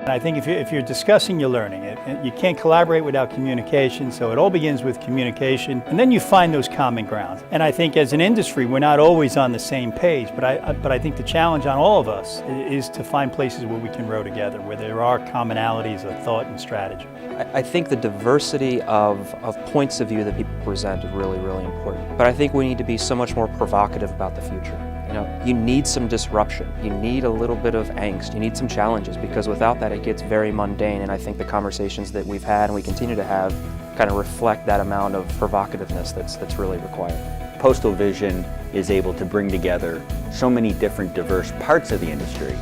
I think if you're discussing, you're learning it. You can't collaborate without communication, so it all begins with communication, and then you find those common grounds. And I think as an industry, we're not always on the same page, but I think the challenge on all of us is to find places where we can row together, where there are commonalities of thought and strategy. I think the diversity of points of view that people present is really, really important. But I think we need to be so much more provocative about the future. You need some disruption. You need a little bit of angst. You need some challenges, because without that it gets very mundane, and I think the conversations that we've had and we continue to have kind of reflect that amount of provocativeness that's really required. PostalVision is able to bring together so many different diverse parts of the industry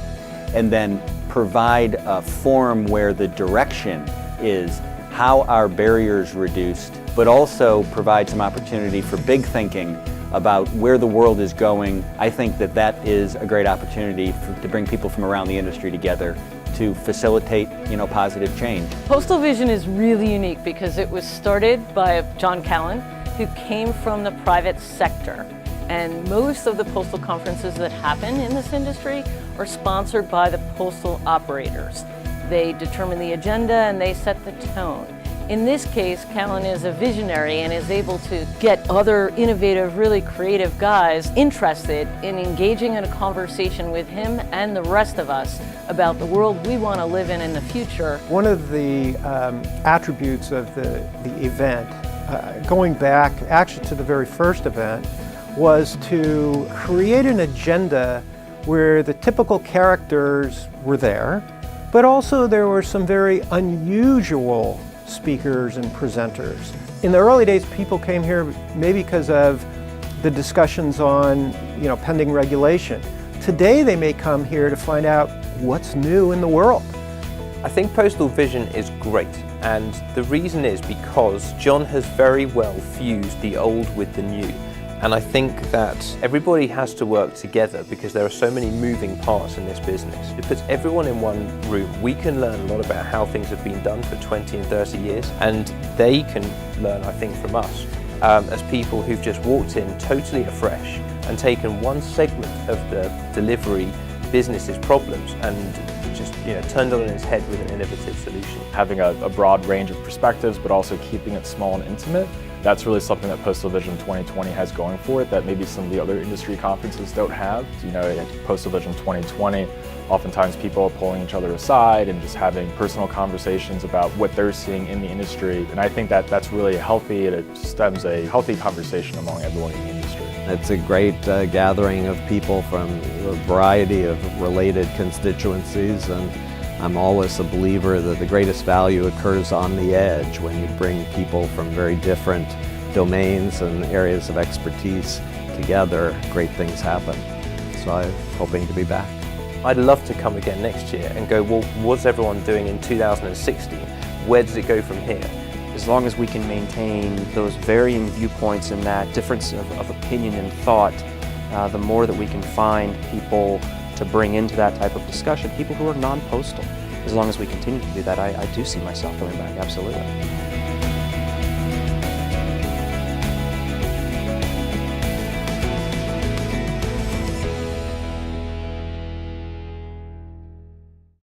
and then provide a forum where the direction is how are barriers reduced, but also provide some opportunity for big thinking about where the world is going. I think that is a great opportunity to bring people from around the industry together to facilitate, positive change. PostalVision is really unique because it was started by John Callan, who came from the private sector. And most of the postal conferences that happen in this industry are sponsored by the postal operators. They determine the agenda and they set the tone. In this case, Callan is a visionary and is able to get other innovative, really creative guys interested in engaging in a conversation with him and the rest of us about the world we want to live in the future. One of the attributes of the event, going back actually to the very first event, was to create an agenda where the typical characters were there, but also there were some very unusual speakers and presenters. In the early days, people came here maybe because of the discussions on, pending regulation. Today, they may come here to find out what's new in the world. I think PostalVision is great, and the reason is because John has very well fused the old with the new. And I think that everybody has to work together because there are so many moving parts in this business. It puts everyone in one room. We can learn a lot about how things have been done for 20 and 30 years, and they can learn, I think, from us as people who've just walked in totally afresh and taken one segment of the delivery business's problems and just turned it on its head with an innovative solution. Having a broad range of perspectives, but also keeping it small and intimate. That's really something that PostalVision 2020 has going for it that maybe some of the other industry conferences don't have. At PostalVision 2020, oftentimes people are pulling each other aside and just having personal conversations about what they're seeing in the industry. And I think that's really healthy, and it stems a healthy conversation among everyone in the industry. It's a great gathering of people from a variety of related constituencies, and I'm always a believer that the greatest value occurs on the edge when you bring people from very different domains and areas of expertise together. Great things happen. So I'm hoping to be back. I'd love to come again next year and go, well, what's everyone doing in 2016? Where does it go from here? As long as we can maintain those varying viewpoints and that difference of opinion and thought, the more that we can find people to bring into that type of discussion, people who are non-postal. As long as we continue to do that, I do see myself coming back, absolutely.